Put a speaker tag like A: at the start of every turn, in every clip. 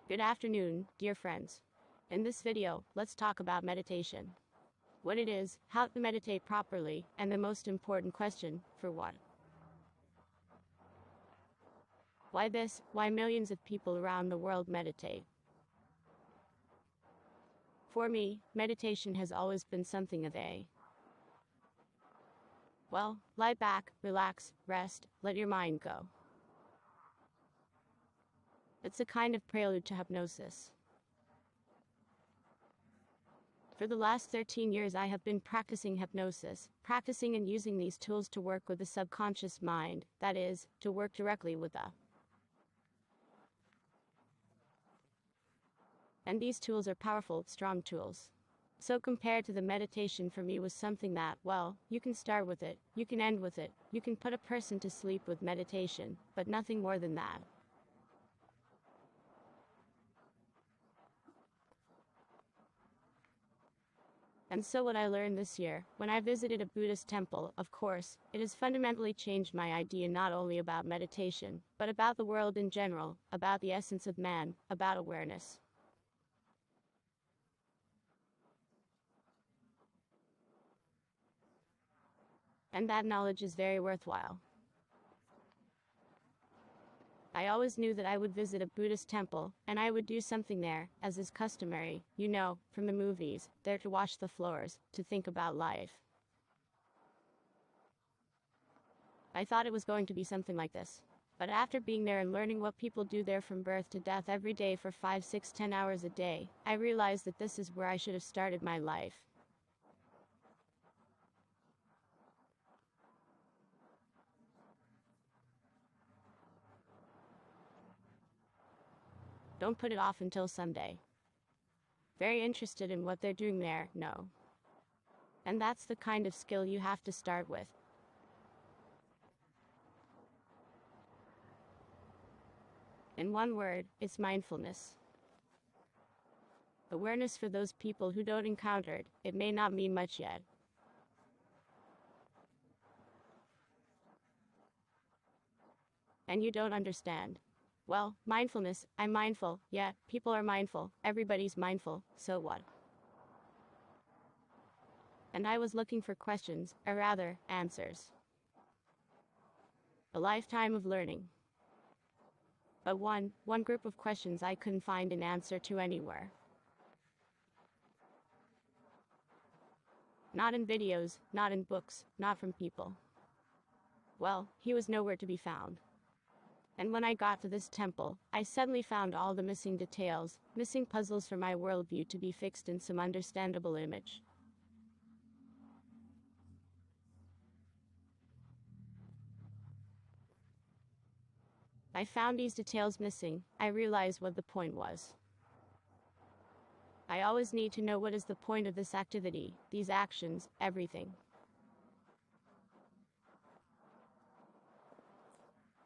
A: Good afternoon, dear friends. In this video, let's talk about meditation. What it is, how to meditate properly, and the most important question, for what? Why millions of people around the world meditate? For me, meditation has always been something of a lie back, relax, rest, let your mind go. It's a kind of prelude to hypnosis. For the last 13 years I have been practicing hypnosis, practicing and using these tools to work with the subconscious mind, that is, to work directly with the. And these tools are powerful, strong tools. So compared to the meditation for me was something that, you can start with it, you can end with it, you can put a person to sleep with meditation, but nothing more than that. And so what I learned this year, when I visited a Buddhist temple, of course, it has fundamentally changed my idea not only about meditation, but about the world in general, about the essence of man, about awareness. And that knowledge is very worthwhile. I always knew that I would visit a Buddhist temple, and I would do something there, as is customary, from the movies, there to wash the floors, to think about life. I thought it was going to be something like this. But after being there and learning what people do there from birth to death every day for 5, 6, 10 hours a day, I realized that this is where I should have started my life. Don't put it off until someday. Very interested in what they're doing there, no. And that's the kind of skill you have to start with. In one word, it's mindfulness. Awareness for those people who don't encounter it, it may not mean much yet. And you don't understand. Mindfulness, I'm mindful, yeah, people are mindful, everybody's mindful, so what? And I was looking for questions, or rather, answers. A lifetime of learning. But one group of questions I couldn't find an answer to anywhere. Not in videos, not in books, not from people. He was nowhere to be found. And when I got to this temple, I suddenly found all the missing details, missing puzzles for my worldview to be fixed in some understandable image. I found these details missing. I realized what the point was. I always need to know what is the point of this activity, these actions, everything.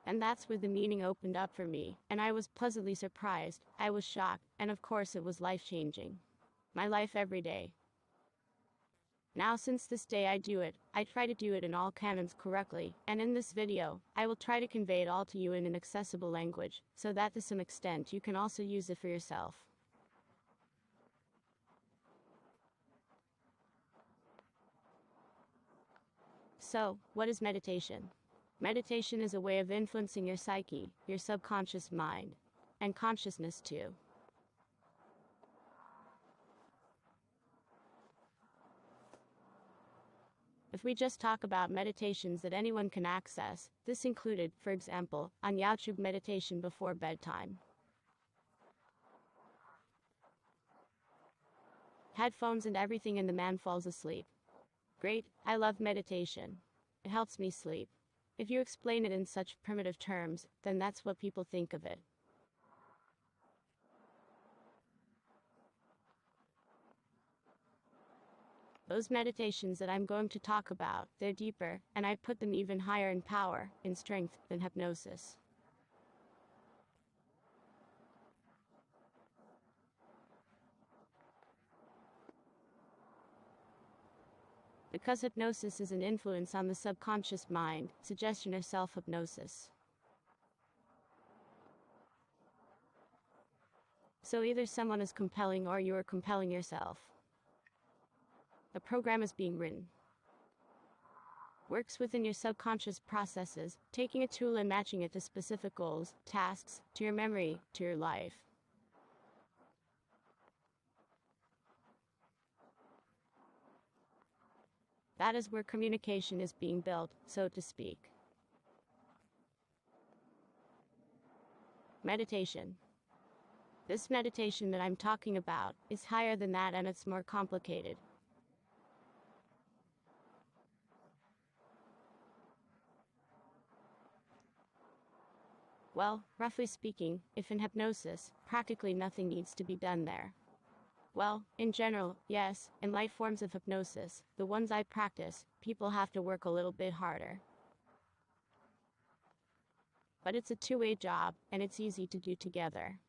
A: And that's where the meaning opened up for me, and I was pleasantly surprised, I was shocked, and of course it was life-changing. My life every day. Now since this day I do it, I try to do it in all canons correctly, and in this video, I will try to convey it all to you in an accessible language, so that to some extent you can also use it for yourself. So, what is meditation? Meditation is a way of influencing your psyche, your subconscious mind, and consciousness too. If we just talk about meditations that anyone can access, this included, for example, on YouTube meditation before bedtime. Headphones and everything and the man falls asleep. Great, I love meditation. It helps me sleep. If you explain it in such primitive terms, then that's what people think of it. Those meditations that I'm going to talk about, they're deeper, and I put them even higher in power, in strength, than hypnosis. Because hypnosis is an influence on the subconscious mind, suggestion or self-hypnosis. So either someone is compelling or you are compelling yourself. The program is being written. Works within your subconscious processes, taking a tool and matching it to specific goals, tasks, to your memory, to your life. That is where communication is being built, so to speak. Meditation. This meditation that I'm talking about is higher than that, and it's more complicated. Well, roughly speaking, if in hypnosis, practically nothing needs to be done there. Well, in general, yes, in light forms of hypnosis, the ones I practice, people have to work a little bit harder. But it's a two-way job, and it's easy to do together.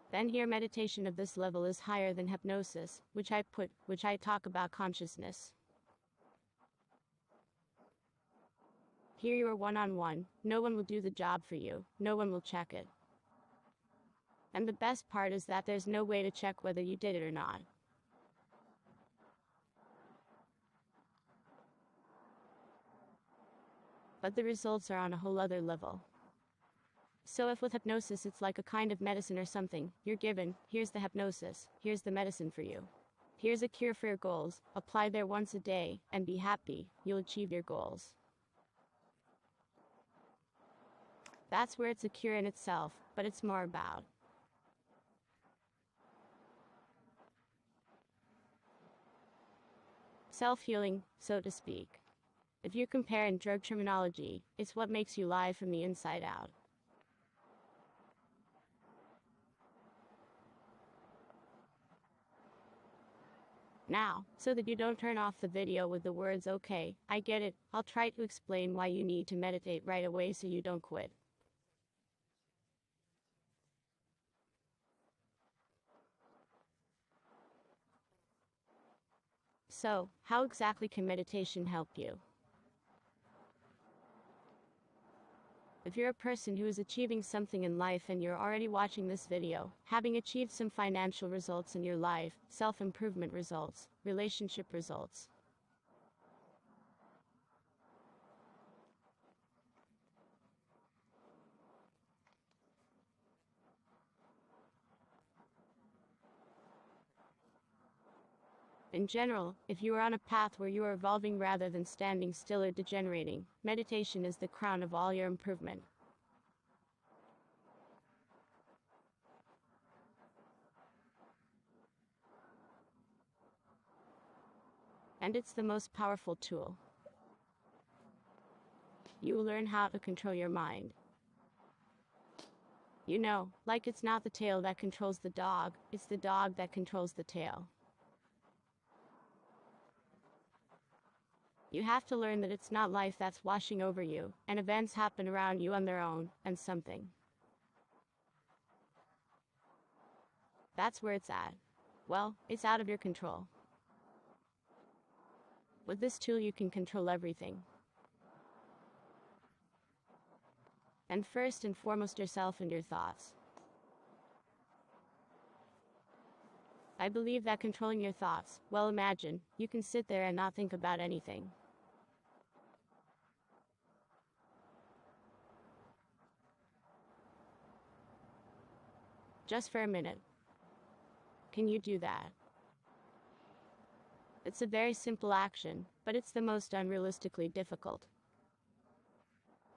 A: Then here meditation of this level is higher than hypnosis, which I talk about consciousness. Here you are one-on-one, no one will do the job for you, no one will check it. And the best part is that there's no way to check whether you did it or not. But the results are on a whole other level. So if with hypnosis it's like a kind of medicine or something, you're given, here's the hypnosis, here's the medicine for you. Here's a cure for your goals, apply there once a day, and be happy, you'll achieve your goals. That's where it's a cure in itself, but it's more about self-healing, so to speak. If you compare in drug terminology, it's what makes you live from the inside out. Now, so that you don't turn off the video with the words, okay, I get it, I'll try to explain why you need to meditate right away so you don't quit. So, how exactly can meditation help you? If you're a person who is achieving something in life and you're already watching this video, having achieved some financial results in your life, self-improvement results, relationship results, in general, if you are on a path where you are evolving rather than standing still or degenerating, meditation is the crown of all your improvement. And it's the most powerful tool. You will learn how to control your mind. You know, like it's not the tail that controls the dog, it's the dog that controls the tail. You have to learn that it's not life that's washing over you, and events happen around you on their own, and something. That's where it's at. Well, it's out of your control. With this tool you can control everything. And first and foremost yourself and your thoughts. I believe that controlling your thoughts, well, imagine, you can sit there and not think about anything. Just for a minute. Can you do that? It's a very simple action, but it's the most unrealistically difficult.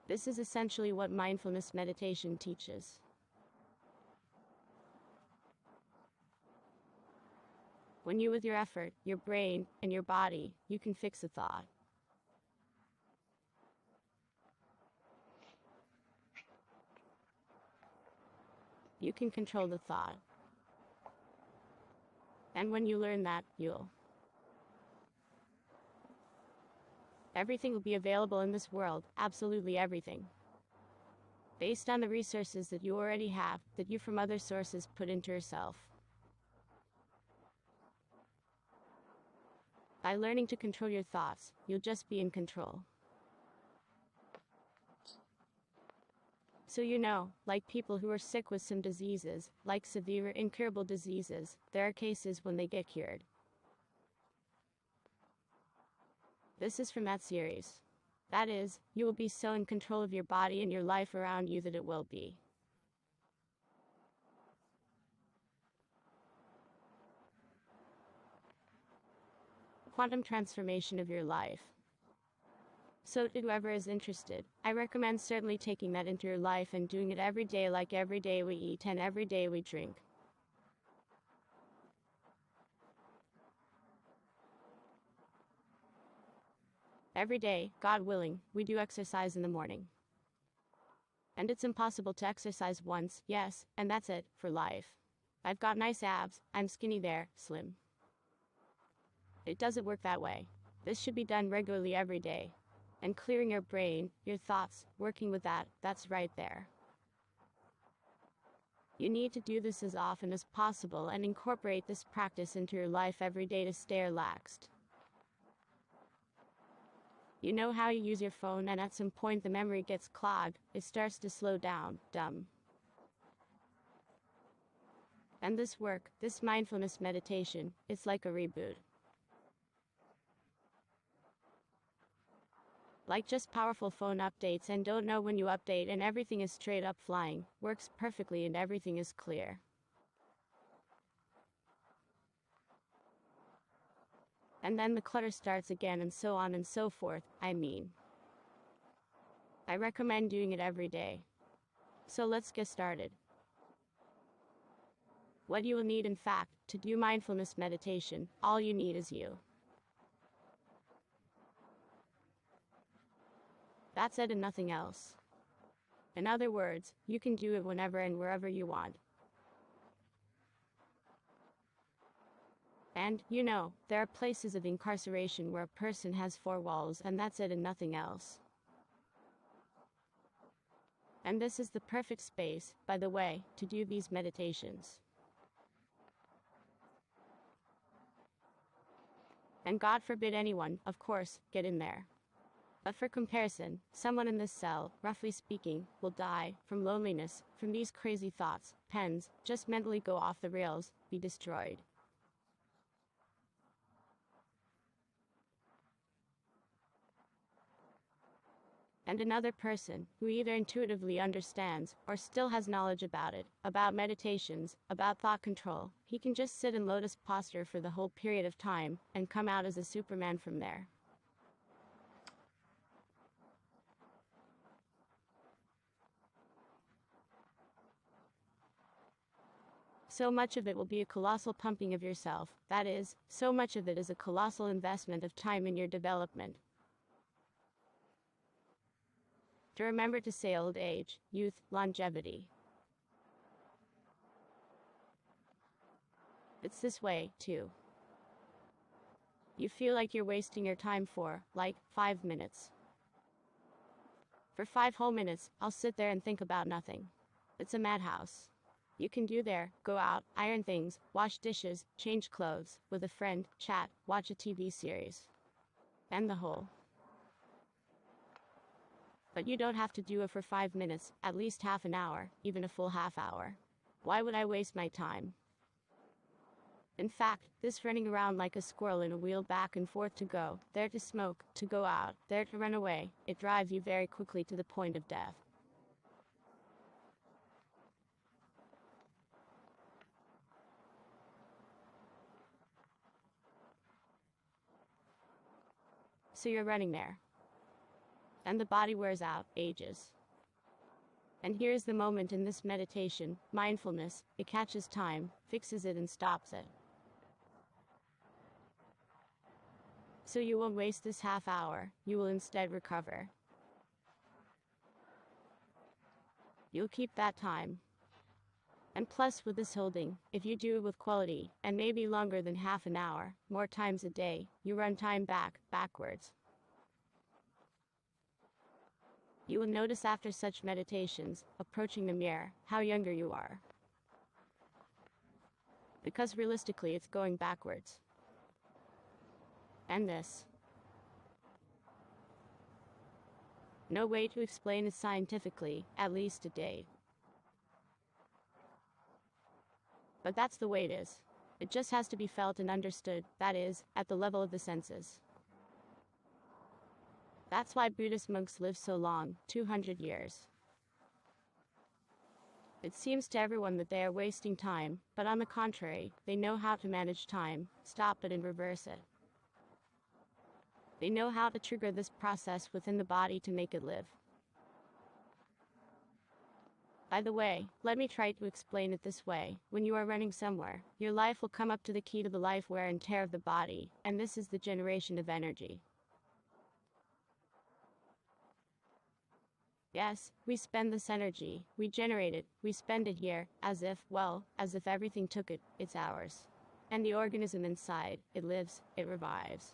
A: This is essentially what mindfulness meditation teaches. When you, with your effort, your brain, and your body, you can fix a thought. You can control the thought. And when you learn that, everything will be available in this world, absolutely everything. Based on the resources that you already have, that you from other sources put into yourself. By learning to control your thoughts, you'll just be in control. So like people who are sick with some diseases, like severe incurable diseases, there are cases when they get cured. This is from that series. That is, you will be so in control of your body and your life around you that it will be. Quantum transformation of your life. So to whoever is interested, I recommend certainly taking that into your life and doing it every day, like every day we eat and every day we drink. Every day, God willing, we do exercise in the morning. And it's impossible to exercise once, yes, and that's it, for life. I've got nice abs, I'm skinny there, slim. It doesn't work that way. This should be done regularly every day. And clearing your brain, your thoughts, working with that's right there. You need to do this as often as possible and incorporate this practice into your life every day to stay relaxed. You know how you use your phone and at some point the memory gets clogged, it starts to slow down, dumb. And this work, this mindfulness meditation, it's like a reboot. Like just powerful phone updates and don't know when you update and everything is straight up flying, works perfectly and everything is clear. And then the clutter starts again and so on and so forth, I recommend doing it every day. So let's get started. What you will need, in fact, to do mindfulness meditation, all you need is you. That's it and nothing else. In other words, you can do it whenever and wherever you want. And, there are places of incarceration where a person has 4 walls and that's it and nothing else. And this is the perfect space, by the way, to do these meditations. And God forbid anyone, of course, get in there. But for comparison, someone in this cell, roughly speaking, will die from loneliness, from these crazy thoughts, pens, just mentally go off the rails, be destroyed. And another person, who either intuitively understands, or still has knowledge about it, about meditations, about thought control, he can just sit in lotus posture for the whole period of time, and come out as a Superman from there. So much of it will be a colossal pumping of yourself, that is, so much of it is a colossal investment of time in your development. To remember to say old age, youth, longevity. It's this way, too. You feel like you're wasting your time for, 5 minutes. For 5 whole minutes, I'll sit there and think about nothing. It's a madhouse. You can do there, go out, iron things, wash dishes, change clothes, with a friend, chat, watch a TV series. And the whole. But you don't have to do it for 5 minutes, at least half an hour, even a full half hour. Why would I waste my time? In fact, this running around like a squirrel in a wheel back and forth to go, there to smoke, to go out, there to run away, it drives you very quickly to the point of death. So you're running there. And the body wears out, ages. And here's the moment in this meditation, mindfulness, it catches time, fixes it and stops it. So you won't waste this half hour, you will instead recover. You'll keep that time. And plus with this holding, if you do it with quality, and maybe longer than half an hour, more times a day, you run time backwards. You will notice after such meditations, approaching the mirror, how younger you are. Because realistically it's going backwards. And this. No way to explain it scientifically, at least to date. But that's the way it is. It just has to be felt and understood, that is, at the level of the senses. That's why Buddhist monks live so long, 200 years. It seems to everyone that they are wasting time, but on the contrary, they know how to manage time, stop it and reverse it. They know how to trigger this process within the body to make it live. By the way, let me try to explain it this way. When you are running somewhere, your life will come up to the key to the life wear and tear of the body, and this is the generation of energy. Yes, we spend this energy, we generate it, we spend it here, as if everything took it, it's ours. And the organism inside, it lives, it revives.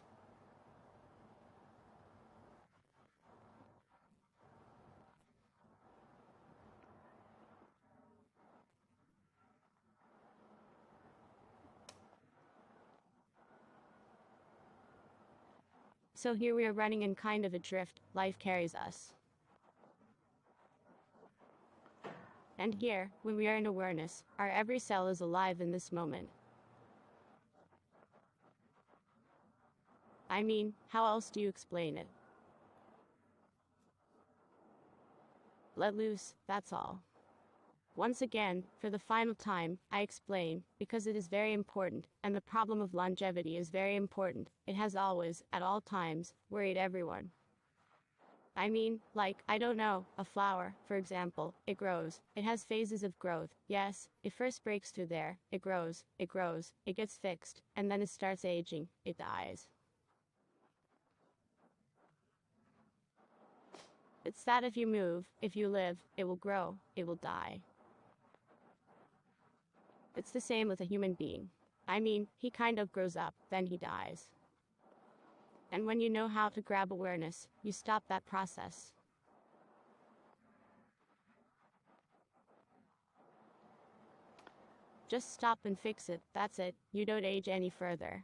A: So here we are running in kind of a drift, life carries us. And here, when we are in awareness, our every cell is alive in this moment. I mean, how else do you explain it? Let loose, that's all. Once again, for the final time, I explain, because it is very important, and the problem of longevity is very important. It has always, at all times, worried everyone. I mean, like, I don't know, a flower, for example, it grows, it has phases of growth, yes, it first breaks through there, it grows, it gets fixed, and then it starts aging, it dies. It's that if you move, if you live, it will grow, it will die. It's the same with a human being. I mean, he kind of grows up, then he dies. And when you know how to grab awareness, you stop that process. Just stop and fix it, that's it, you don't age any further.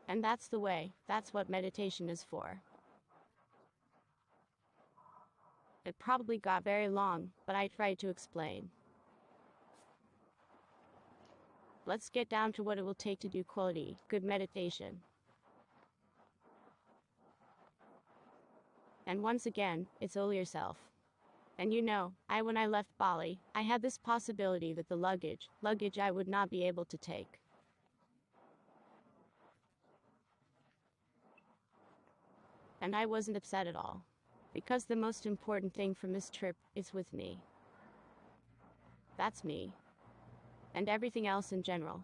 A: And that's the way, that's what meditation is for. It probably got very long, but I tried to explain. Let's get down to what it will take to do quality, good meditation. And once again, it's all yourself. And you know, when I left Bali, I had this possibility that the luggage I would not be able to take. And I wasn't upset at all. Because the most important thing from this trip is with me. That's me. And everything else in general.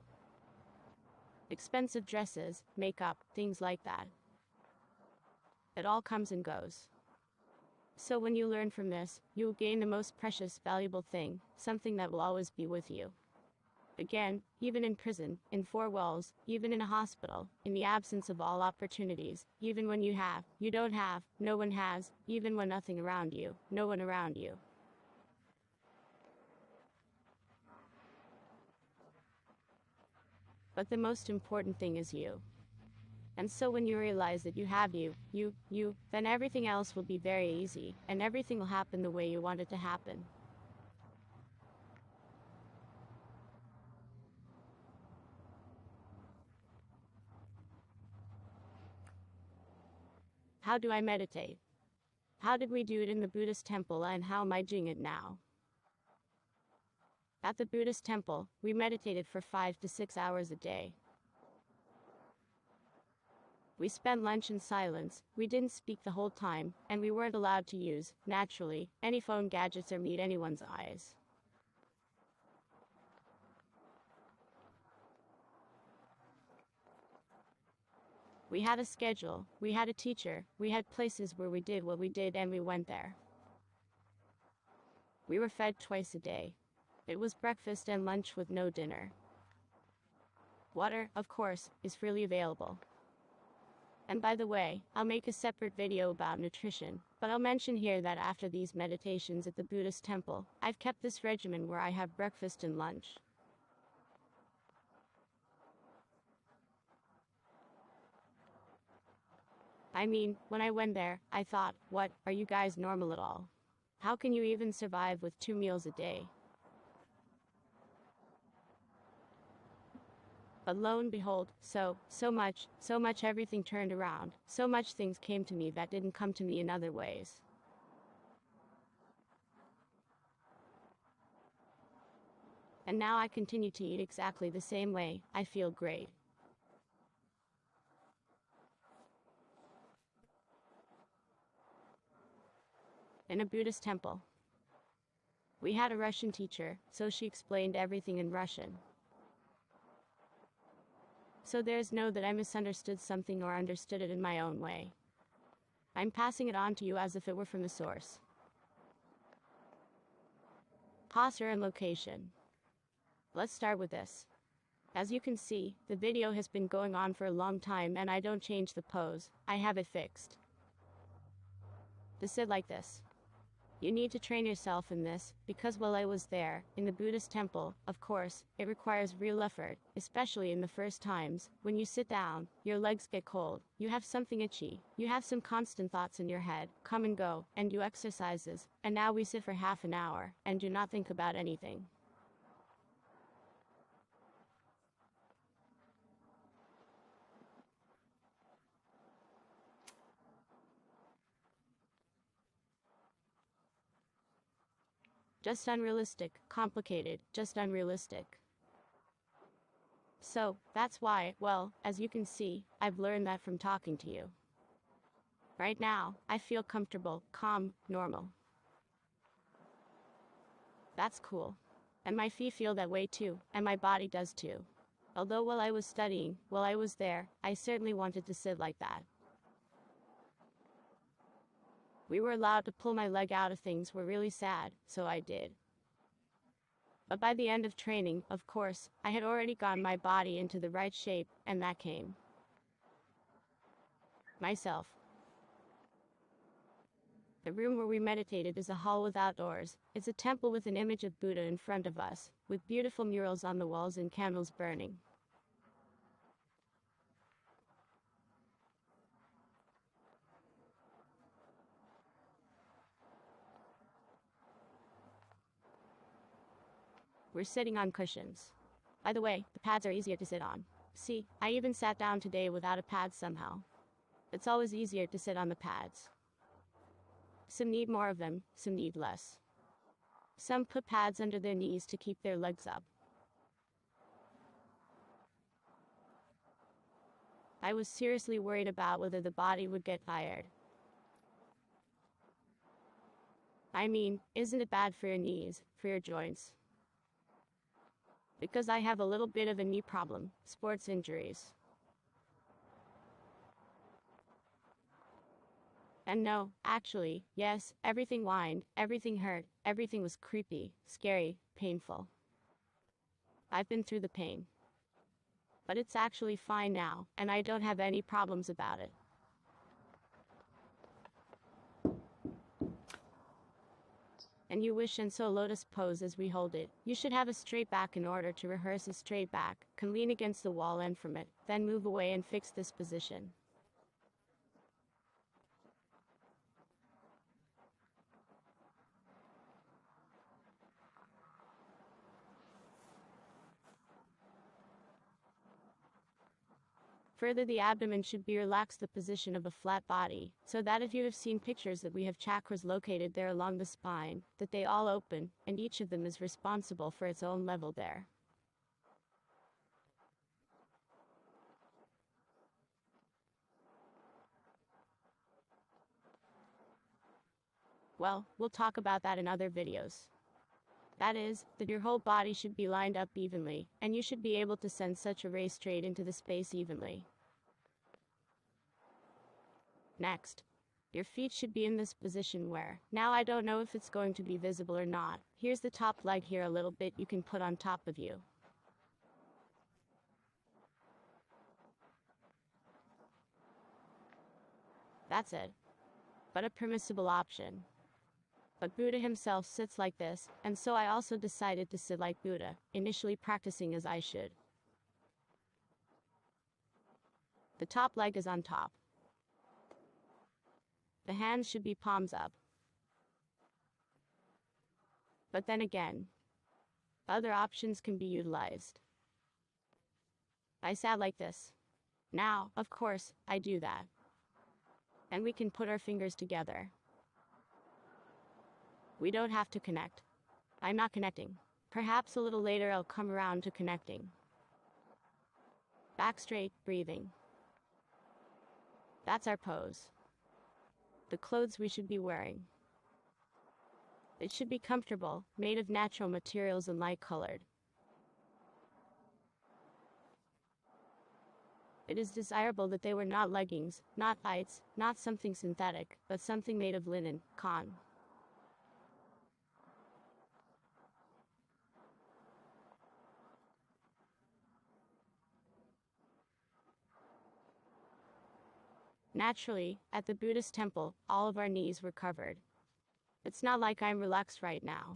A: Expensive dresses, makeup, things like that. It all comes and goes. So when you learn from this, you will gain the most precious, valuable thing, something that will always be with you. Again, even in prison, in four walls, even in a hospital, in the absence of all opportunities, even when you don't have, no one has, even when nothing around you, no one around you. But the most important thing is you. And so when you realize that you have you, then everything else will be very easy, and everything will happen the way you want it to happen. How do I meditate? How did we do it in the Buddhist temple, and how am I doing it now? At the Buddhist temple, we meditated for 5 to 6 hours a day. We spent lunch in silence, we didn't speak the whole time, and we weren't allowed to use, naturally, any phone gadgets or meet anyone's eyes. We had a schedule, we had a teacher, we had places where we did what we did and we went there. We were fed twice a day. It was breakfast and lunch with no dinner. Water, of course, is freely available. And by the way, I'll make a separate video about nutrition, but I'll mention here that after these meditations at the Buddhist temple, I've kept this regimen where I have breakfast and lunch. I mean, when I went there, I thought, what, are you guys normal at all? How can you even survive with 2 meals a day? But lo and behold, so much everything turned around. So much things came to me that didn't come to me in other ways. And now I continue to eat exactly the same way. I feel great. In a Buddhist temple. We had a Russian teacher, so she explained everything in Russian. So there's no that I misunderstood something or understood it in my own way. I'm passing it on to you as if it were from the source. Posture and location. Let's start with this. As you can see, the video has been going on for a long time and I don't change the pose, I have it fixed. To sit like this. You need to train yourself in this, because while I was there, in the Buddhist temple, of course, it requires real effort, especially in the first times. When you sit down, your legs get cold, you have something itchy, you have some constant thoughts in your head, come and go, and do exercises, and now we sit for half an hour, and do not think about anything. Just unrealistic, complicated, just unrealistic. So, that's why, well, as you can see, I've learned that from talking to you. Right now, I feel comfortable, calm, normal. That's cool. And my feet feel that way too, and my body does too. Although while I was studying, while I was there, I certainly wanted to sit like that. We were allowed to pull my leg out of things were really sad, so I did. But by the end of training, of course, I had already gotten my body into the right shape, and that came. Myself. The room where we meditated is a hall without doors. It's a temple with an image of Buddha in front of us, with beautiful murals on the walls and candles burning. We're sitting on cushions. By the way, the pads are easier to sit on. See, I even sat down today without a pad somehow. It's always easier to sit on the pads. Some need more of them, some need less. Some put pads under their knees to keep their legs up. I was seriously worried about whether the body would get tired. I mean, isn't it bad for your knees, for your joints? Because I have a little bit of a knee problem, sports injuries. And no, actually, yes, everything whined, everything hurt, everything was creepy, scary, painful. I've been through the pain. But it's actually fine now, and I don't have any problems about it. And you wish and so lotus pose as we hold it. You should have a straight back in order to rehearse a straight back, can lean against the wall and from it, then move away and fix this position. Further, the abdomen should be relaxed, the position of a flat body, so that if you have seen pictures that we have chakras located there along the spine, that they all open, and each of them is responsible for its own level there. Well, we'll talk about that in other videos. That is, that your whole body should be lined up evenly, and you should be able to send such a ray straight into the space evenly. Next, your feet should be in this position where, now I don't know if it's going to be visible or not, here's the top leg here a little bit you can put on top of you. That's it. But a permissible option. But Buddha himself sits like this, and so I also decided to sit like Buddha, initially practicing as I should. The top leg is on top. The hands should be palms up. But then again, other options can be utilized. I sat like this. Now, of course, I do that. And we can put our fingers together. We don't have to connect. I'm not connecting. Perhaps a little later I'll come around to connecting. Back straight, breathing. That's our pose. The clothes we should be wearing. It should be comfortable, made of natural materials and light-colored. It is desirable that they were not leggings, not tights, not something synthetic, but something made of linen, cotton. Naturally, at the Buddhist temple, all of our knees were covered. It's not like I'm relaxed right now.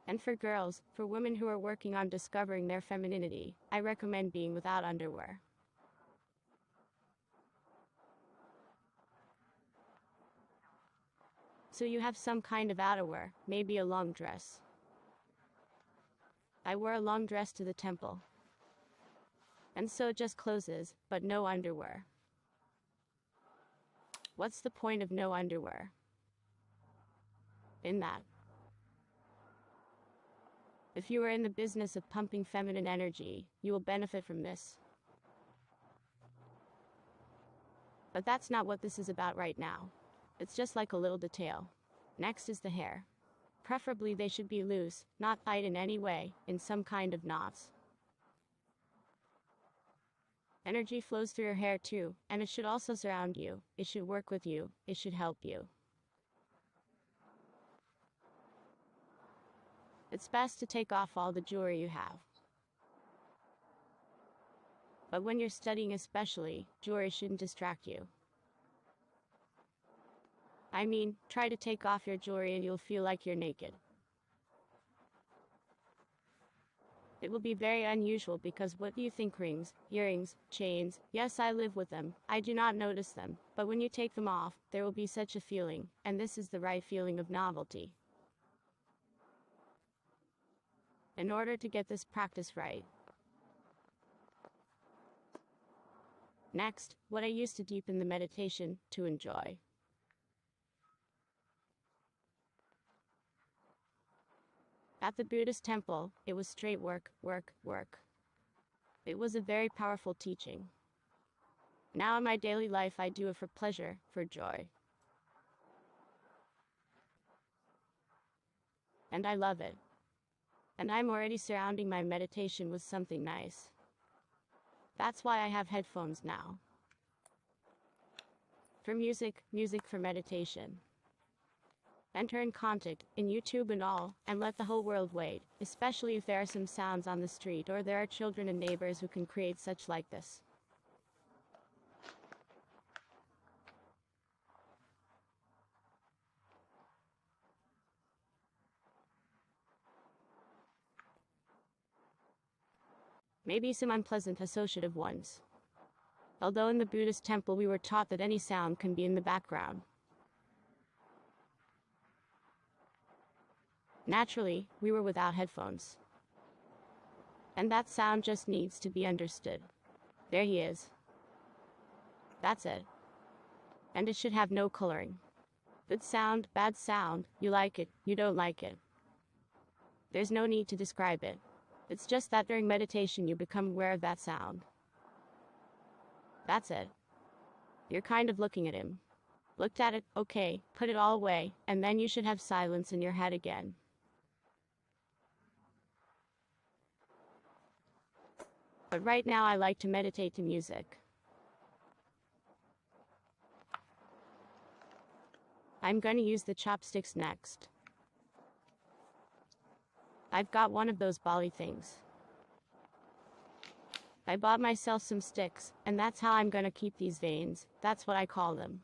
A: And for girls, for women who are working on discovering their femininity, I recommend being without underwear. So you have some kind of outerwear, maybe a long dress. I wore a long dress to the temple. And so just clothes, but no underwear. What's the point of no underwear? In that, if you are in the business of pumping feminine energy, you will benefit from this. But that's not what this is about right now. It's just like a little detail. Next is the hair. Preferably they should be loose, not tight in any way, in some kind of knots. Energy flows through your hair too, and it should also surround you. It should work with you. It should help you. It's best to take off all the jewelry you have. But when you're studying especially, jewelry shouldn't distract you. I mean, try to take off your jewelry and you'll feel like you're naked. It will be very unusual because what do you think? Rings, earrings, chains, yes, I live with them. I do not notice them, but when you take them off, there will be such a feeling, and this is the right feeling of novelty. In order to get this practice right. Next, what I used to deepen the meditation to enjoy. At the Buddhist temple, it was straight work, work, work. It was a very powerful teaching. Now in my daily life I do it for pleasure, for joy. And I love it. And I'm already surrounding my meditation with something nice. That's why I have headphones now. For music, music for meditation. Enter in contact, in YouTube and all, and let the whole world wait, especially if there are some sounds on the street or there are children and neighbors who can create such like this. Maybe some unpleasant associative ones. Although in the Buddhist temple we were taught that any sound can be in the background. Naturally, we were without headphones. And that sound just needs to be understood. There he is. That's it. And it should have no coloring. Good sound, bad sound, you like it, you don't like it. There's no need to describe it. It's just that during meditation you become aware of that sound. That's it. You're kind of looking at him. Looked at it, okay, put it all away, and then you should have silence in your head again. But right now I like to meditate to music. I'm going to use the chopsticks next. I've got one of those bally things. I bought myself some sticks, and that's how I'm going to keep these veins. That's what I call them.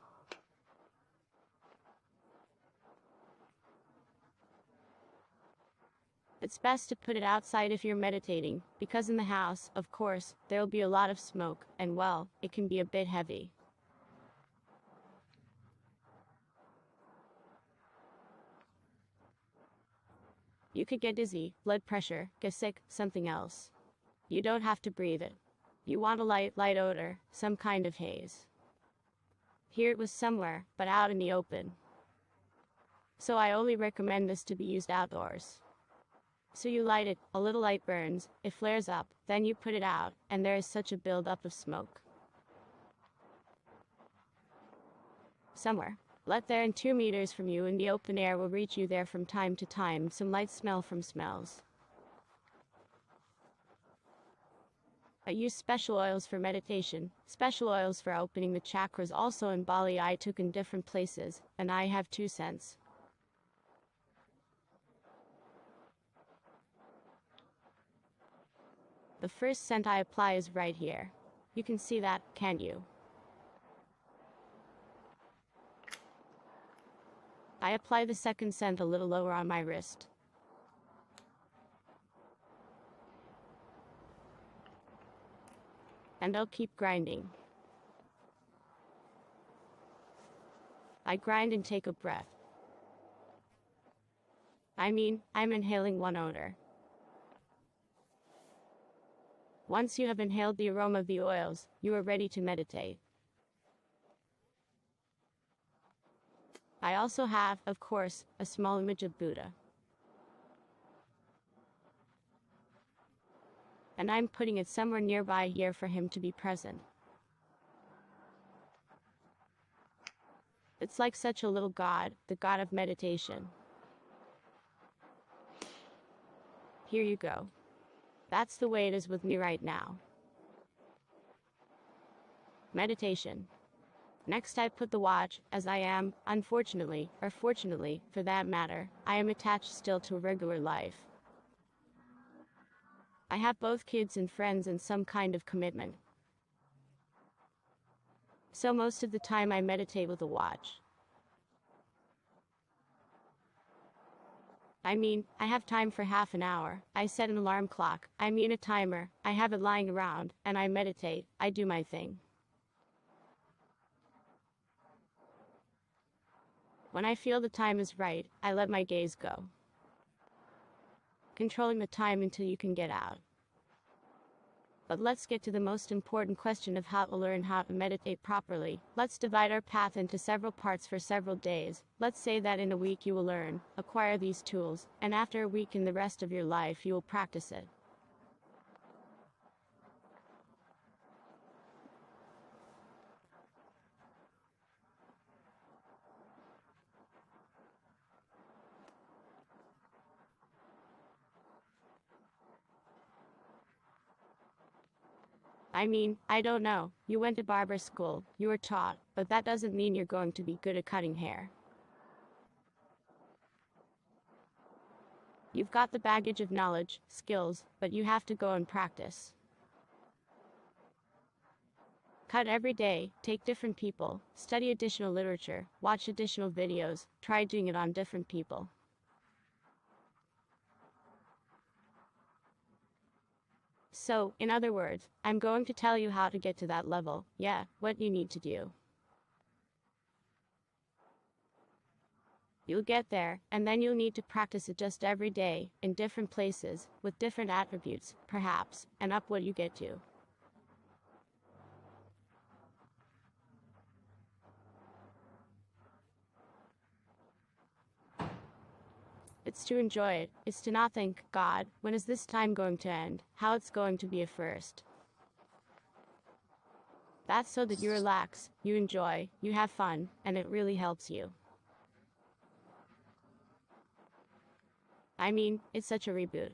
A: It's best to put it outside if you're meditating, because in the house, of course, there'll be a lot of smoke, and well, it can be a bit heavy. You could get dizzy, blood pressure, get sick, something else. You don't have to breathe it. You want a light odor, some kind of haze. Here it was somewhere, but out in the open. So I only recommend this to be used outdoors. So you light it, a little light burns, it flares up, then you put it out, and there is such a build-up of smoke. Somewhere. Let there and 2 meters from you in the open air will reach you there from time to time, some light smell from smells. I use special oils for meditation, special oils for opening the chakras. Also in Bali I took in different places, and I have 2 scents. The first scent I apply is right here. You can see that, can't you? I apply the second scent a little lower on my wrist. And I'll keep grinding. I grind and take a breath. I'm inhaling one odor. Once you have inhaled the aroma of the oils, you are ready to meditate. I also have, of course, a small image of Buddha. And I'm putting it somewhere nearby here for him to be present. It's like such a little god, the god of meditation. Here you go. That's the way it is with me right now. Meditation. Next I put the watch, as I am, unfortunately, or fortunately, for that matter, I am attached still to a regular life. I have both kids and friends and some kind of commitment. So most of the time I meditate with a watch. I have time for half an hour. I set an alarm clock. A timer. I have it lying around, and I meditate. I do my thing. When I feel the time is right, I let my gaze go. Controlling the time until you can get out. But let's get to the most important question of how to learn how to meditate properly. Let's divide our path into several parts for several days. Let's say that in a week you will learn, acquire these tools, and after a week in the rest of your life you will practice it. I don't know. You went to barber school, you were taught, but that doesn't mean you're going to be good at cutting hair. You've got the baggage of knowledge, skills, but you have to go and practice. Cut every day, take different people, study additional literature, watch additional videos, try doing it on different people. So, in other words, I'm going to tell you how to get to that level, what you need to do. You'll get there, and then you'll need to practice it just every day, in different places, with different attributes, perhaps, and up what you get to. It's to enjoy it. It's to not think, God, when is this time going to end? How it's going to be at first. That's so that you relax, you enjoy, you have fun, and it really helps you. It's such a reboot.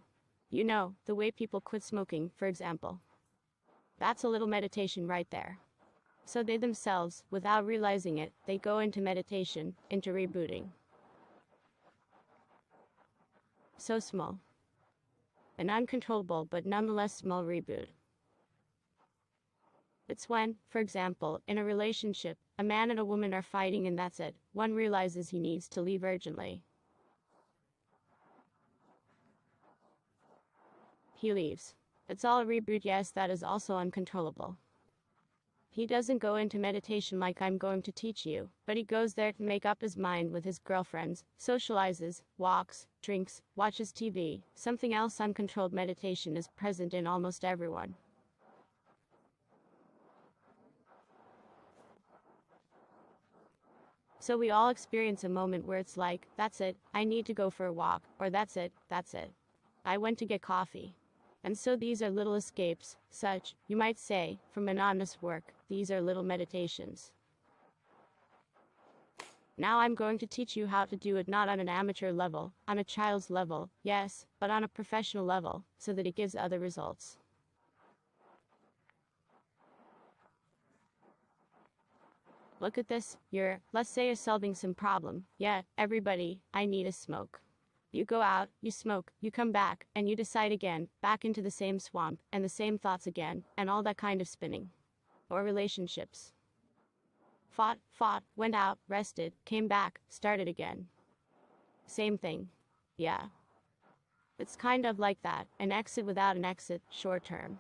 A: You know, the way people quit smoking, for example. That's a little meditation right there. So they themselves, without realizing it, they go into meditation, into rebooting. So small. An uncontrollable but nonetheless small reboot. It's when, for example, in a relationship, a man and a woman are fighting and that's it. One realizes he needs to leave urgently. He leaves. It's all a reboot. Yes, that is also uncontrollable. He doesn't go into meditation like I'm going to teach you, but he goes there to make up his mind with his girlfriends, socializes, walks, drinks, watches TV. Something else, uncontrolled meditation is present in almost everyone. So we all experience a moment where it's like, that's it, I need to go for a walk, or that's it, I went to get coffee. And so these are little escapes, such, you might say, from monotonous work. These are little meditations. Now I'm going to teach you how to do it, not on an amateur level, on a child's level, yes, but on a professional level, so that it gives other results. Look at this, let's say you're solving some problem. Yeah, everybody, I need a smoke. You go out, you smoke, you come back, and you decide again, back into the same swamp, and the same thoughts again, and all that kind of spinning. Or relationships. Fought, went out, rested, came back, started again. Same thing. Yeah. It's kind of like that, an exit without an exit, short term.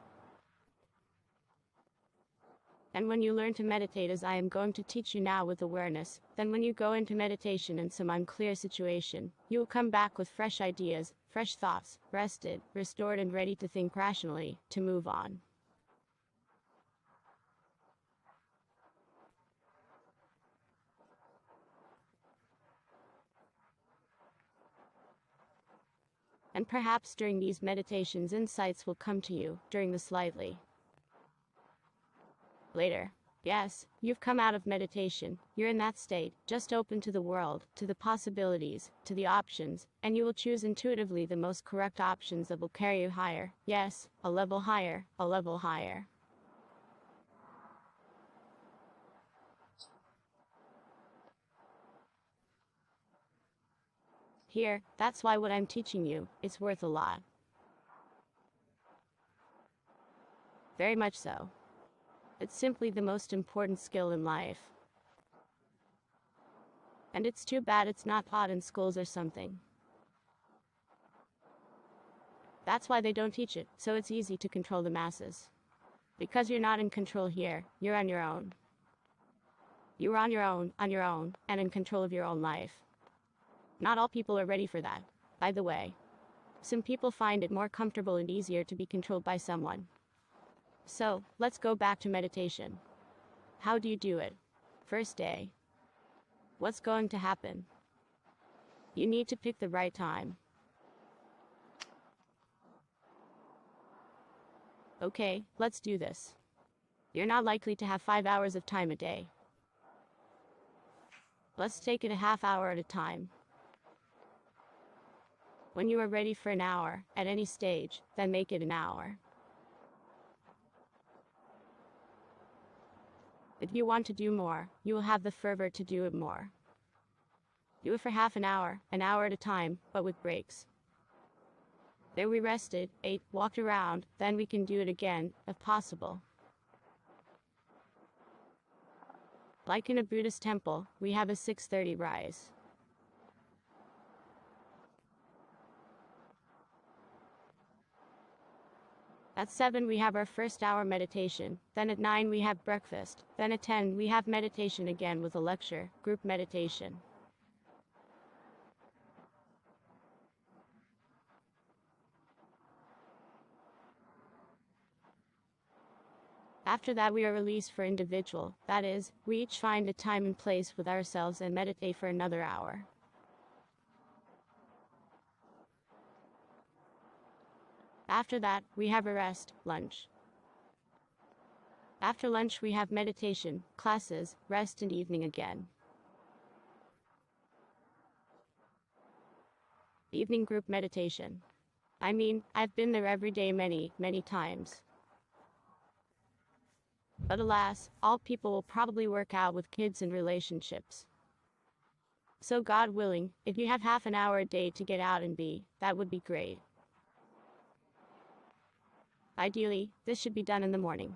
A: And when you learn to meditate as I am going to teach you now with awareness, then when you go into meditation in some unclear situation, you will come back with fresh ideas, fresh thoughts, rested, restored and ready to think rationally, to move on. And perhaps during these meditations insights will come to you, during the slightly later. Yes, you've come out of meditation, you're in that state, just open to the world, to the possibilities, to the options, and you will choose intuitively the most correct options that will carry you higher. Yes, a level higher, a level higher. Here, that's why what I'm teaching you, it's worth a lot. Very much so. It's simply the most important skill in life. And it's too bad it's not taught in schools or something. That's why they don't teach it, so it's easy to control the masses. Because you're not in control here, you're on your own. You're on your own, and in control of your own life. Not all people are ready for that, by the way. Some people find it more comfortable and easier to be controlled by someone. So, let's go back to meditation. How do you do it? First day. What's going to happen? You need to pick the right time. Okay, let's do this. You're not likely to have 5 hours of time a day. Let's take it a half hour at a time. When you are ready for an hour, at any stage, then make it an hour. If you want to do more, you will have the fervor to do it more. Do it for half an hour at a time, but with breaks. There we rested, ate, walked around, then we can do it again, if possible. Like in a Buddhist temple, we have a 6:30 rise. At 7 we have our first hour meditation, then at 9 we have breakfast, then at 10 we have meditation again with a lecture, group meditation. After that we are released for individual, that is, we each find a time and place with ourselves and meditate for another hour. After that, we have a rest, lunch. After lunch we have meditation, classes, rest and evening again. Evening group meditation. I mean, I've been there every day many, many times. But alas, all people will probably work out with kids and relationships. So God willing, if you have half an hour a day to get out and be, that would be great. Ideally, this should be done in the morning.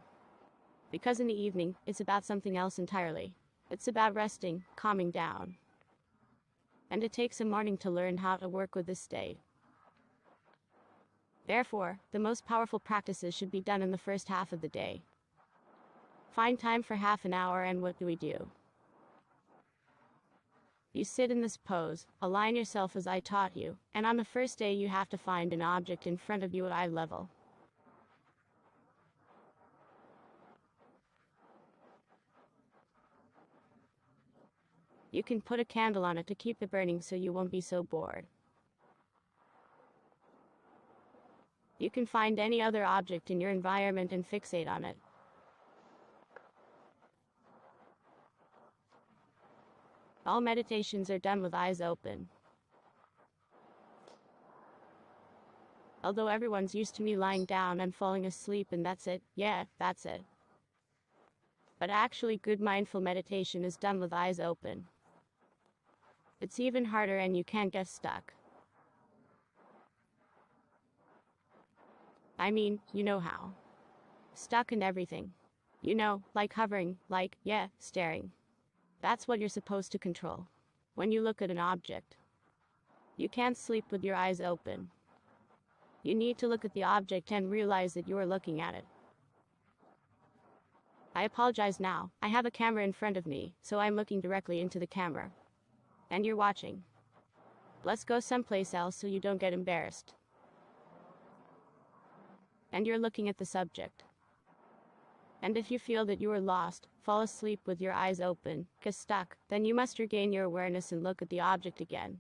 A: Because in the evening, it's about something else entirely. It's about resting, calming down. And it takes a morning to learn how to work with this state. Therefore, the most powerful practices should be done in the first half of the day. Find time for half an hour, and what do? You sit in this pose, align yourself as I taught you, and on the first day you have to find an object in front of you at eye level. You can put a candle on it to keep it burning so you won't be so bored. You can find any other object in your environment and fixate on it. All meditations are done with eyes open. Although everyone's used to me lying down and falling asleep and that's it, yeah, that's it. But actually good mindful meditation is done with eyes open. It's even harder and you can't get stuck. I mean, you know how. Stuck in everything. You know, like hovering, like, yeah, staring. That's what you're supposed to control. When you look at an object, you can't sleep with your eyes open. You need to look at the object and realize that you are looking at it. I apologize now. I have a camera in front of me, so I'm looking directly into the camera. And you're watching. Let's go someplace else so you don't get embarrassed. And you're looking at the subject. And if you feel that you are lost, fall asleep with your eyes open, get stuck, then you must regain your awareness and look at the object again.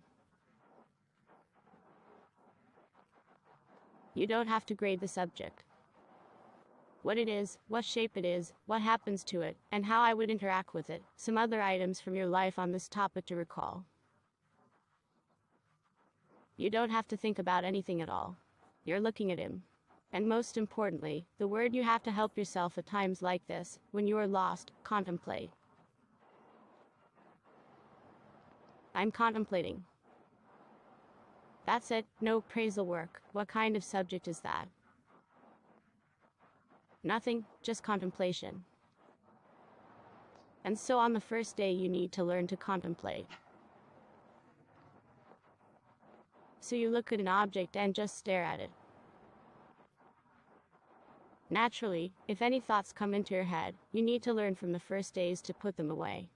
A: You don't have to grade the subject. What it is, what shape it is, what happens to it, and how I would interact with it, some other items from your life on this topic to recall. You don't have to think about anything at all. You're looking at him. And most importantly, the word you have to help yourself at times like this, when you are lost, contemplate. I'm contemplating. That's it, no appraisal work. What kind of subject is that? Nothing, just contemplation. And so on the first day you need to learn to contemplate. So you look at an object and just stare at it. Naturally, if any thoughts come into your head, you need to learn from the first days to put them away.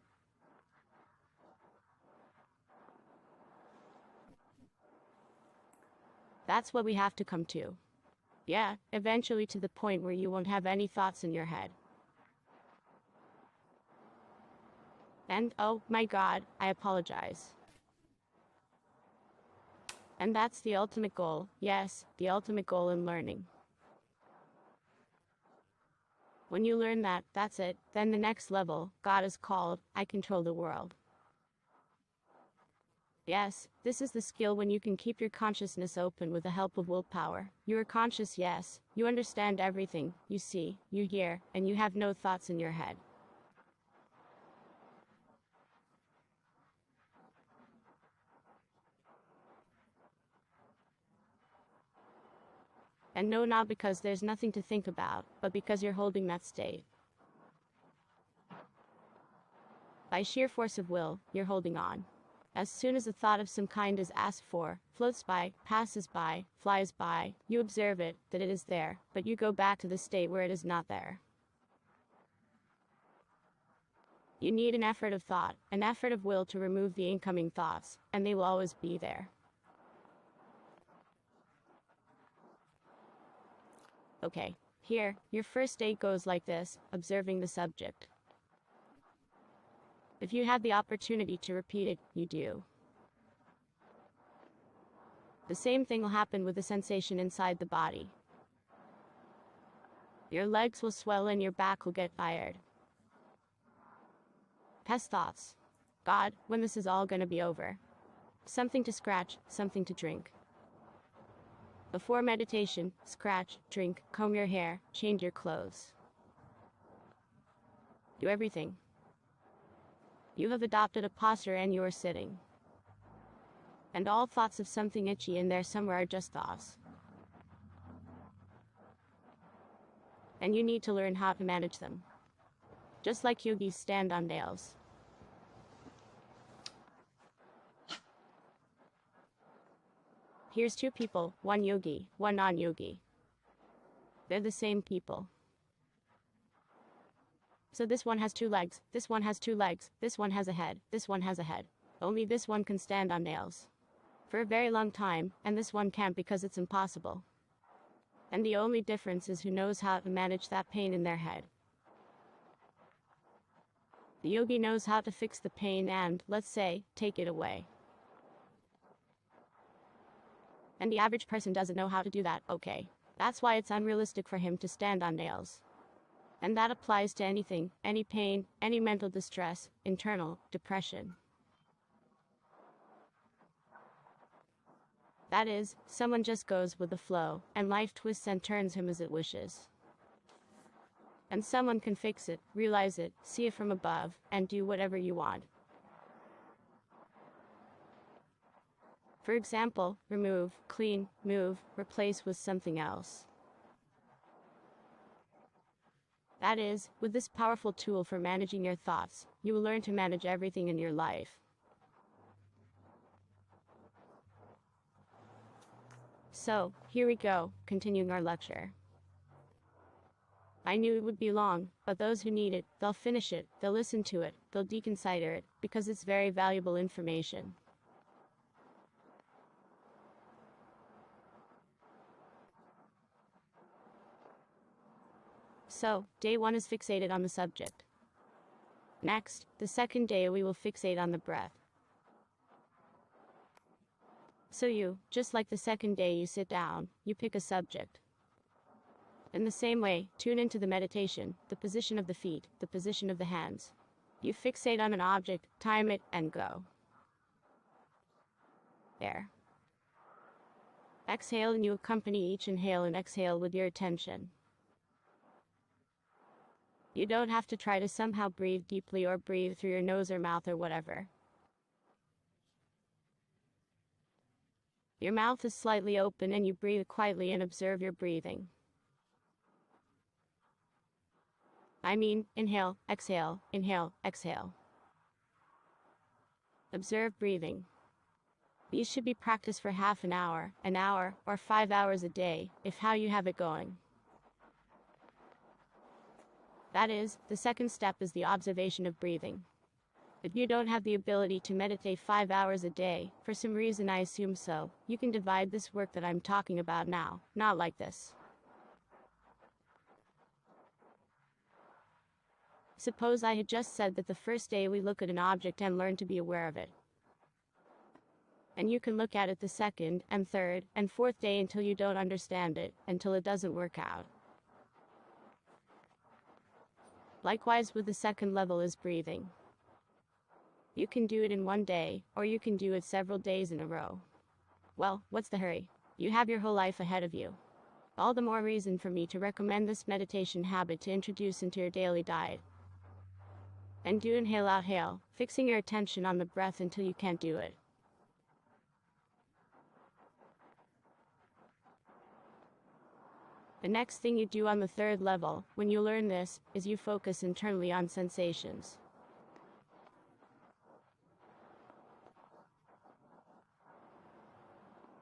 A: That's what we have to come to. Yeah, eventually to the point where you won't have any thoughts in your head. And, oh my God, I apologize. And that's the ultimate goal, yes, the ultimate goal in learning. When you learn that, that's it, then the next level, God is called, I control the world. Yes, this is the skill when you can keep your consciousness open with the help of willpower. You are conscious, yes, you understand everything, you see, you hear, and you have no thoughts in your head. And no, not because there's nothing to think about, but because you're holding that state. By sheer force of will, you're holding on. As soon as a thought of some kind is asked for, floats by, passes by, flies by, you observe it, that it is there, but you go back to the state where it is not there. You need an effort of thought, an effort of will to remove the incoming thoughts, and they will always be there. Okay, here, your first day goes like this, observing the subject. If you had the opportunity to repeat it, you do. The same thing will happen with the sensation inside the body. Your legs will swell and your back will get tired. Pest thoughts. God, when this is all gonna be over. Something to scratch, something to drink. Before meditation, scratch, drink, comb your hair, change your clothes. Do everything. You have adopted a posture and you are sitting. And all thoughts of something itchy in there somewhere are just thoughts. And you need to learn how to manage them. Just like yogis stand on nails. Here's two people, one yogi, one non-yogi. They're the same people. So this one has 2 legs, this one has 2 legs, this one has a head, this one has a head. Only this one can stand on nails for a very long time, and this one can't because it's impossible. And the only difference is who knows how to manage that pain in their head. The yogi knows how to fix the pain and, let's say, take it away. And the average person doesn't know how to do that, okay. That's why it's unrealistic for him to stand on nails. And that applies to anything, any pain, any mental distress, internal, depression. That is, someone just goes with the flow, and life twists and turns him as it wishes. And someone can fix it, realize it, see it from above, and do whatever you want. For example, remove, clean, move, replace with something else. That is, with this powerful tool for managing your thoughts, you will learn to manage everything in your life. So, here we go, continuing our lecture. I knew it would be long, but those who need it, they'll finish it, they'll listen to it, they'll deconsider it, because it's very valuable information. So, day 1 is fixated on the subject. Next, the second day we will fixate on the breath. So you, just like the second day you sit down, you pick a subject. In the same way, tune into the meditation, the position of the feet, the position of the hands. You fixate on an object, time it, and go. There. Exhale and you accompany each inhale and exhale with your attention. You don't have to try to somehow breathe deeply or breathe through your nose or mouth or whatever. Your mouth is slightly open and you breathe quietly and observe your breathing. I mean, inhale, exhale, inhale, exhale. Observe breathing. These should be practiced for half an hour, or 5 hours a day, if how you have it going. That is, the second step is the observation of breathing. If you don't have the ability to meditate 5 hours a day, for some reason I assume so, you can divide this work that I'm talking about now, not like this. Suppose I had just said that the first day we look at an object and learn to be aware of it. And you can look at it the second, and third, and fourth day until you don't understand it, until it doesn't work out. Likewise with the second level is breathing. You can do it in one day, or you can do it several days in a row. Well, what's the hurry? You have your whole life ahead of you. All the more reason for me to recommend this meditation habit to introduce into your daily diet. And do inhale, exhale, fixing your attention on the breath until you can't do it. The next thing you do on the third level, when you learn this, is you focus internally on sensations.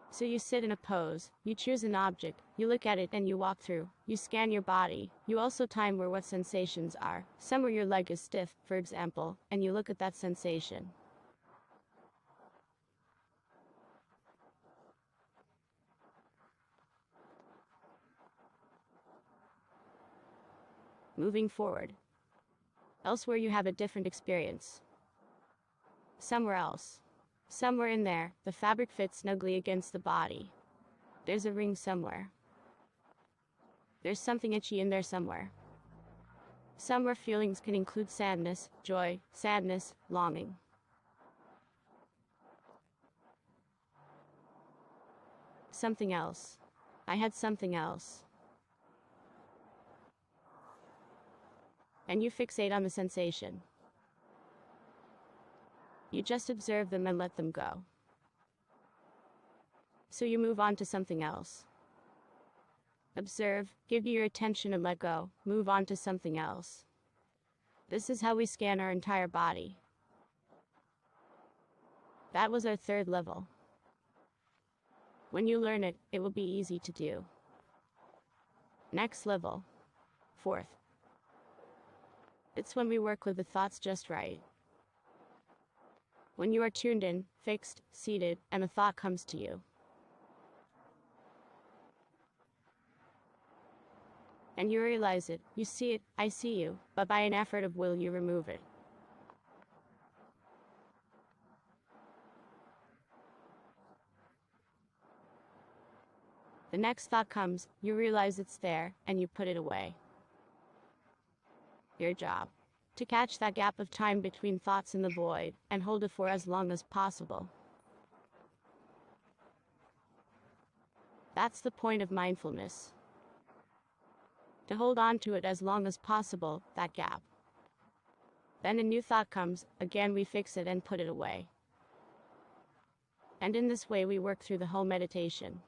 A: So you sit in a pose, you choose an object, you look at it and you walk through, you scan your body, you also time where what sensations are, somewhere your leg is stiff, for example, and you look at that sensation. Moving forward. Elsewhere you have a different experience. Somewhere else. Somewhere in there, the fabric fits snugly against the body. There's a ring somewhere. There's something itchy in there somewhere. Somewhere feelings can include sadness, joy, sadness, longing. Something else. I had something else. And you fixate on the sensation. You just observe them and let them go. So you move on to something else. Observe, give your attention and let go, move on to something else. This is how we scan our entire body. That was our third level. When you learn it, it will be easy to do. Next level. Fourth. It's when we work with the thoughts just right. When you are tuned in, fixed, seated, and a thought comes to you. And you realize it, you see it, I see you, but by an effort of will you remove it. The next thought comes, you realize it's there, and you put it away. Your job. To catch that gap of time between thoughts in the void, and hold it for as long as possible. That's the point of mindfulness. To hold on to it as long as possible, that gap. Then a new thought comes, again we fix it and put it away. And in this way we work through the whole meditation.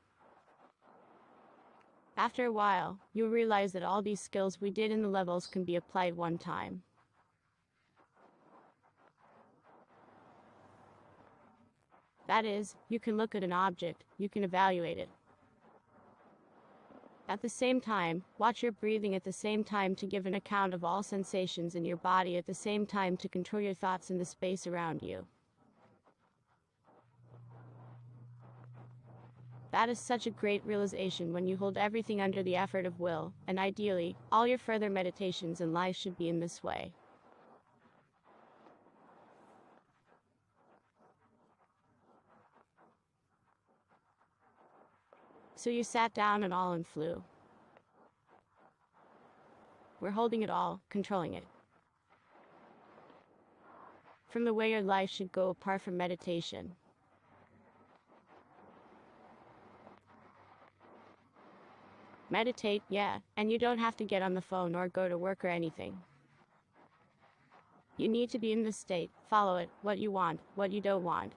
A: After a while, you'll realize that all these skills we did in the levels can be applied one time. That is, you can look at an object, you can evaluate it. At the same time, watch your breathing at the same time to give an account of all sensations in your body at the same time to control your thoughts in the space around you. That is such a great realization when you hold everything under the effort of will, and ideally, all your further meditations in life should be in this way. So you sat down and all and flew. We're holding it all, controlling it. From the way your life should go apart from meditation. Meditate, yeah, and you don't have to get on the phone or go to work or anything. You need to be in this state, follow it, what you want, what you don't want.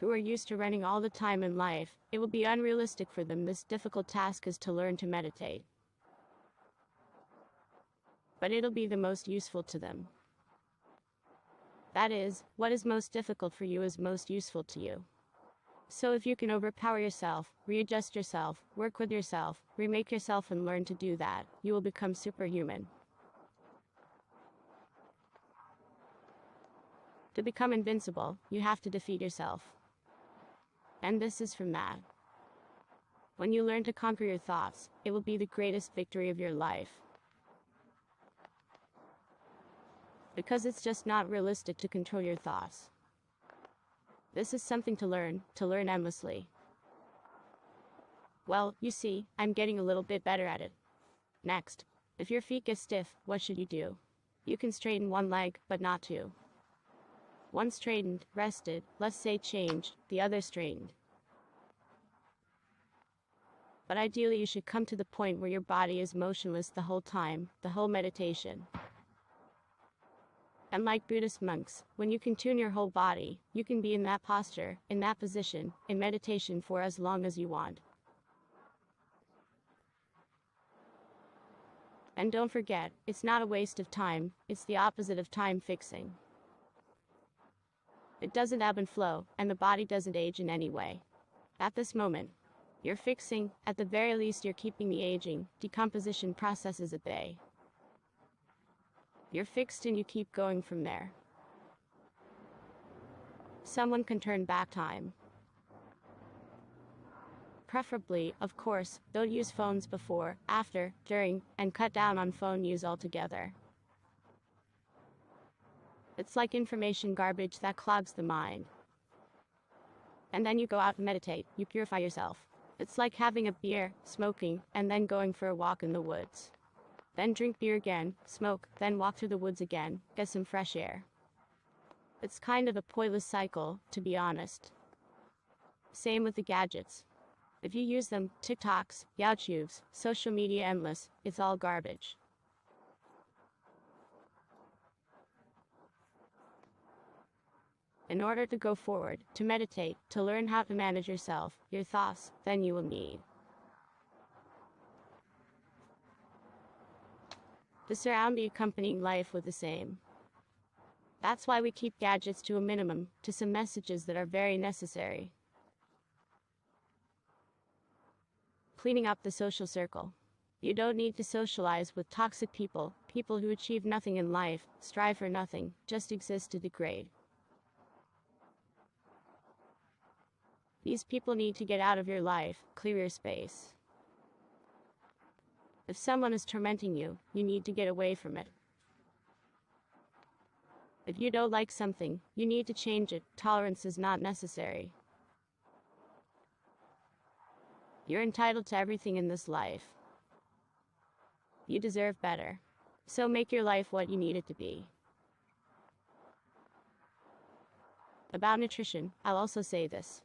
A: Who are used to running all the time in life, it will be unrealistic for them. This difficult task is to learn to meditate. But it'll be the most useful to them. That is, what is most difficult for you is most useful to you. So if you can overpower yourself, readjust yourself, work with yourself, remake yourself and learn to do that, you will become superhuman. To become invincible, you have to defeat yourself. And this is from that. When you learn to conquer your thoughts, it will be the greatest victory of your life. Because it's just not realistic to control your thoughts. This is something to learn endlessly. Well, you see, I'm getting a little bit better at it. Next, if your feet get stiff, what should you do? You can straighten one leg, but not two. One straightened, rested, let's say changed, the other straightened. But ideally you should come to the point where your body is motionless the whole time, the whole meditation. And like Buddhist monks, when you can tune your whole body, you can be in that posture, in that position, in meditation for as long as you want. And don't forget, it's not a waste of time, it's the opposite of time fixing. It doesn't ebb and flow, and the body doesn't age in any way. At this moment, you're fixing, at the very least you're keeping the aging, decomposition processes at bay. You're fixed and you keep going from there. Someone can turn back time. Preferably, of course, don't use phones before, after, during, and cut down on phone use altogether. It's like information garbage that clogs the mind. And then you go out and meditate, you purify yourself. It's like having a beer, smoking, and then going for a walk in the woods. Then drink beer again, smoke, then walk through the woods again, get some fresh air. It's kind of a pointless cycle, to be honest. Same with the gadgets. If you use them, TikToks, YouTubes, social media endless, it's all garbage. In order to go forward, to meditate, to learn how to manage yourself, your thoughts, then you will need to surround the accompanying life with the same. That's why we keep gadgets to a minimum, to some messages that are very necessary. cleaning up the social circle. You don't need to socialize with toxic people, people who achieve nothing in life, strive for nothing, just exist to degrade. These people need to get out of your life, clear your space. If someone is tormenting you, you need to get away from it. If you don't like something, you need to change it. Tolerance is not necessary. You're entitled to everything in this life. You deserve better. So make your life what you need it to be. About nutrition, I'll also say this.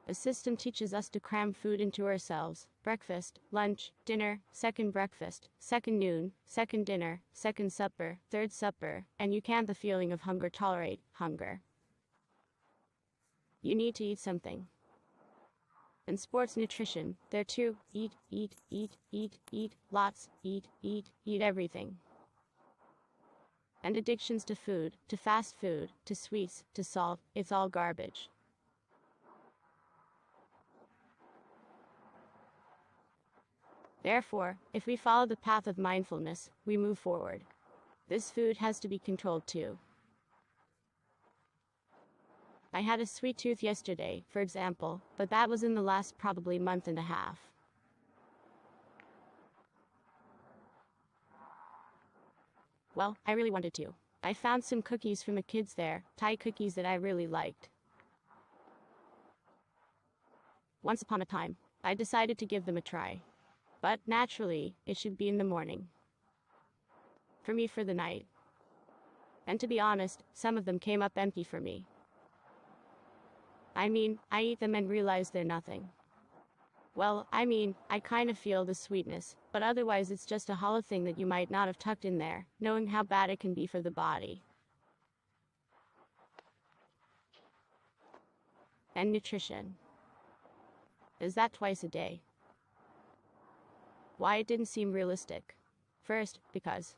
A: The system teaches us to cram food into ourselves. Breakfast, lunch, dinner, second breakfast, second noon, second dinner, second supper, third supper, and you can't the feeling of hunger tolerate hunger. You need to eat something. In sports nutrition, there too, eat, lots, eat everything. And addictions to food, to fast food, to sweets, to salt, it's all garbage. Therefore, if we follow the path of mindfulness, we move forward. This food has to be controlled too. I had a sweet tooth yesterday, for example, but that was in the last probably month and a half. Well, I really wanted to. I found some cookies from the kids there, Thai cookies that I really liked. Once upon a time, I decided to give them a try. But, naturally, it should be in the morning. For me, for the night. And to be honest, some of them came up empty for me. I eat them and realize they're nothing. Well, I kind of feel the sweetness, but otherwise it's just a hollow thing that you might not have tucked in there, knowing how bad it can be for the body. And nutrition. Is that twice a day? Why it didn't seem realistic. First, because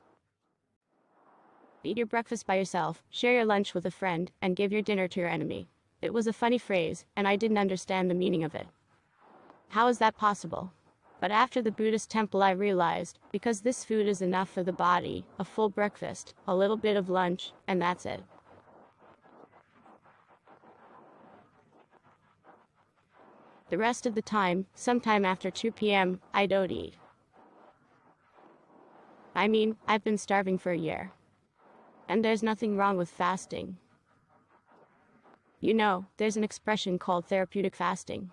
A: eat your breakfast by yourself, share your lunch with a friend, and give your dinner to your enemy. It was a funny phrase, and I didn't understand the meaning of it. How is that possible? But after the Buddhist temple I realized, because this food is enough for the body, a full breakfast, a little bit of lunch, and that's it. The rest of the time, sometime after 2 p.m., I don't eat. I've been starving for a year. And there's nothing wrong with fasting. You know, there's an expression called therapeutic fasting.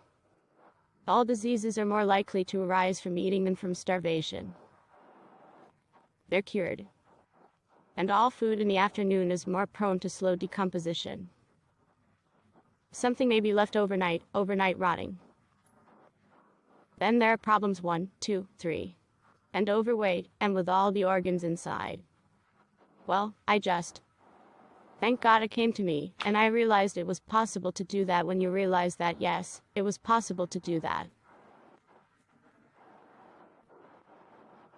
A: All diseases are more likely to arise from eating than from starvation. They're cured. And all food in the afternoon is more prone to slow decomposition. Something may be left overnight rotting. Then there are problems 1, 2, 3. And overweight, and with all the organs inside. Well, thank God it came to me, and I realized it was possible to do that when you realize that yes, it was possible to do that.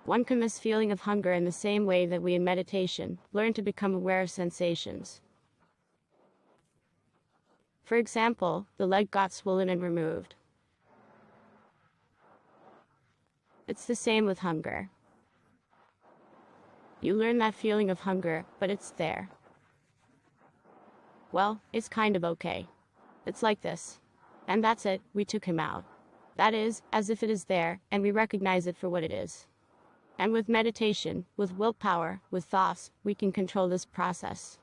A: One can miss feeling of hunger in the same way that we in meditation learn to become aware of sensations. For example, the leg got swollen and removed. It's the same with hunger. You learn that feeling of hunger, but it's there. Well, it's kind of okay. It's like this. And that's it, we took him out. That is, as if it is there, and we recognize it for what it is. And with meditation, with willpower, with thoughts, we can control this process.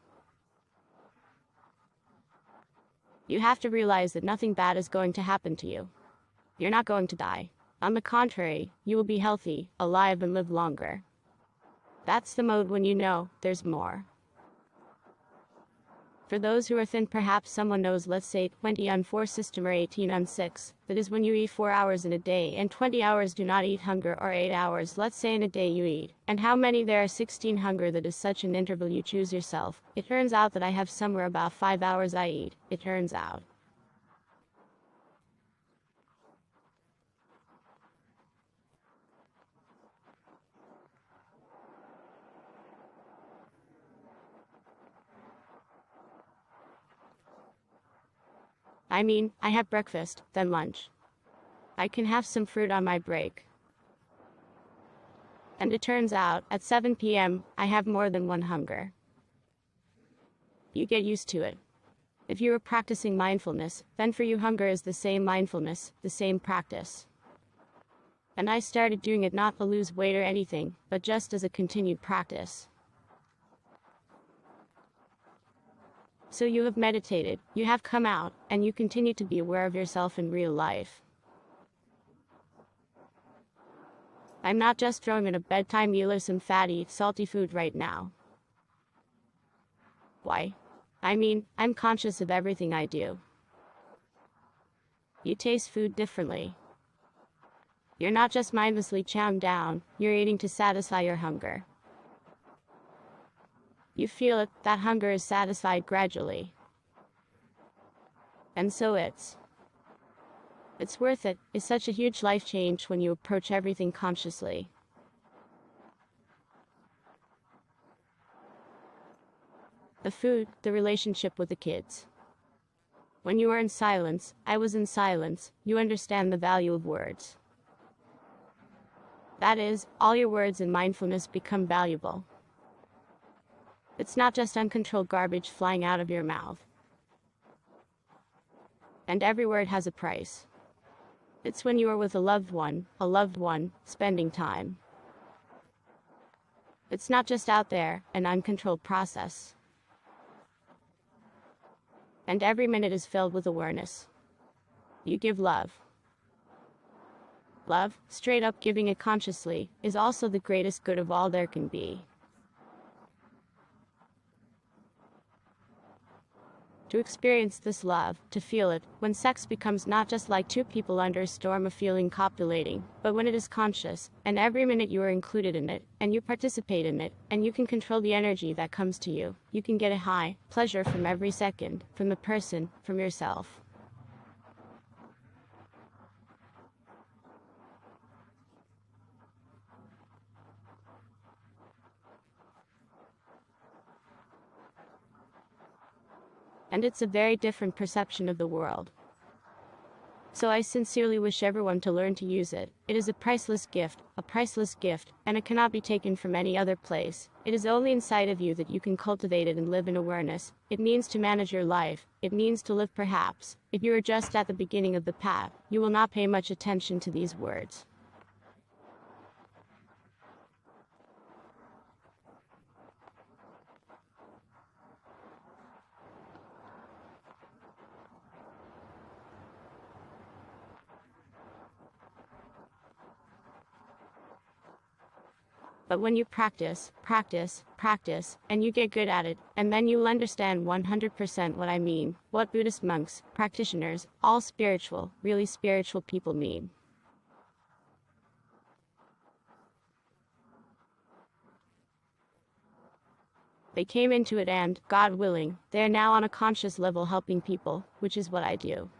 A: You have to realize that nothing bad is going to happen to you. You're not going to die. On the contrary, you will be healthy, alive, and live longer. That's the mode when you know there's more. For those who are thin, perhaps someone knows, let's say 20 on 4 system or 18 on 6. That is when you eat 4 hours in a day and 20 hours do not eat hunger, or 8 hours, let's say in a day you eat. And how many there are 16 hunger, that is such an interval you choose yourself. It turns out that I have somewhere about 5 hours I eat, it turns out. I have breakfast, then lunch. I can have some fruit on my break. And it turns out, at 7 p.m., I have more than one hunger. You get used to it. If you are practicing mindfulness, then for you hunger is the same mindfulness, the same practice. And I started doing it not to lose weight or anything, but just as a continued practice. So you have meditated, you have come out, and you continue to be aware of yourself in real life. I'm not just throwing in a bedtime meal or some fatty, salty food right now. Why? I mean, I'm conscious of everything I do. You taste food differently. You're not just mindlessly chowing down, you're eating to satisfy your hunger. You feel it, that hunger is satisfied gradually. And so it's worth it. It's such a huge life change when you approach everything consciously. The food, the relationship with the kids. When you are in silence, I was in silence, you understand the value of words. That is, all your words in mindfulness become valuable. It's not just uncontrolled garbage flying out of your mouth. And every word has a price. It's when you are with a loved one, spending time. It's not just out there, an uncontrolled process. And every minute is filled with awareness. You give love. Love, straight up giving it consciously, is also the greatest good of all there can be. To experience this love, to feel it, when sex becomes not just like two people under a storm of feeling copulating, but when it is conscious, and every minute you are included in it, and you participate in it, and you can control the energy that comes to you. You can get a high, pleasure from every second, from the person, from yourself. And it's a very different perception of the world. So I sincerely wish everyone to learn to use it. It is a priceless gift, and it cannot be taken from any other place. It is only inside of you that you can cultivate it and live in awareness. It means to manage your life. It means to live perhaps. If you are just at the beginning of the path, you will not pay much attention to these words. But when you practice, and you get good at it, and then you'll understand 100% what I mean, what Buddhist monks, practitioners, all spiritual, really spiritual people mean. They came into it and, God willing, they are now on a conscious level helping people, which is what I do.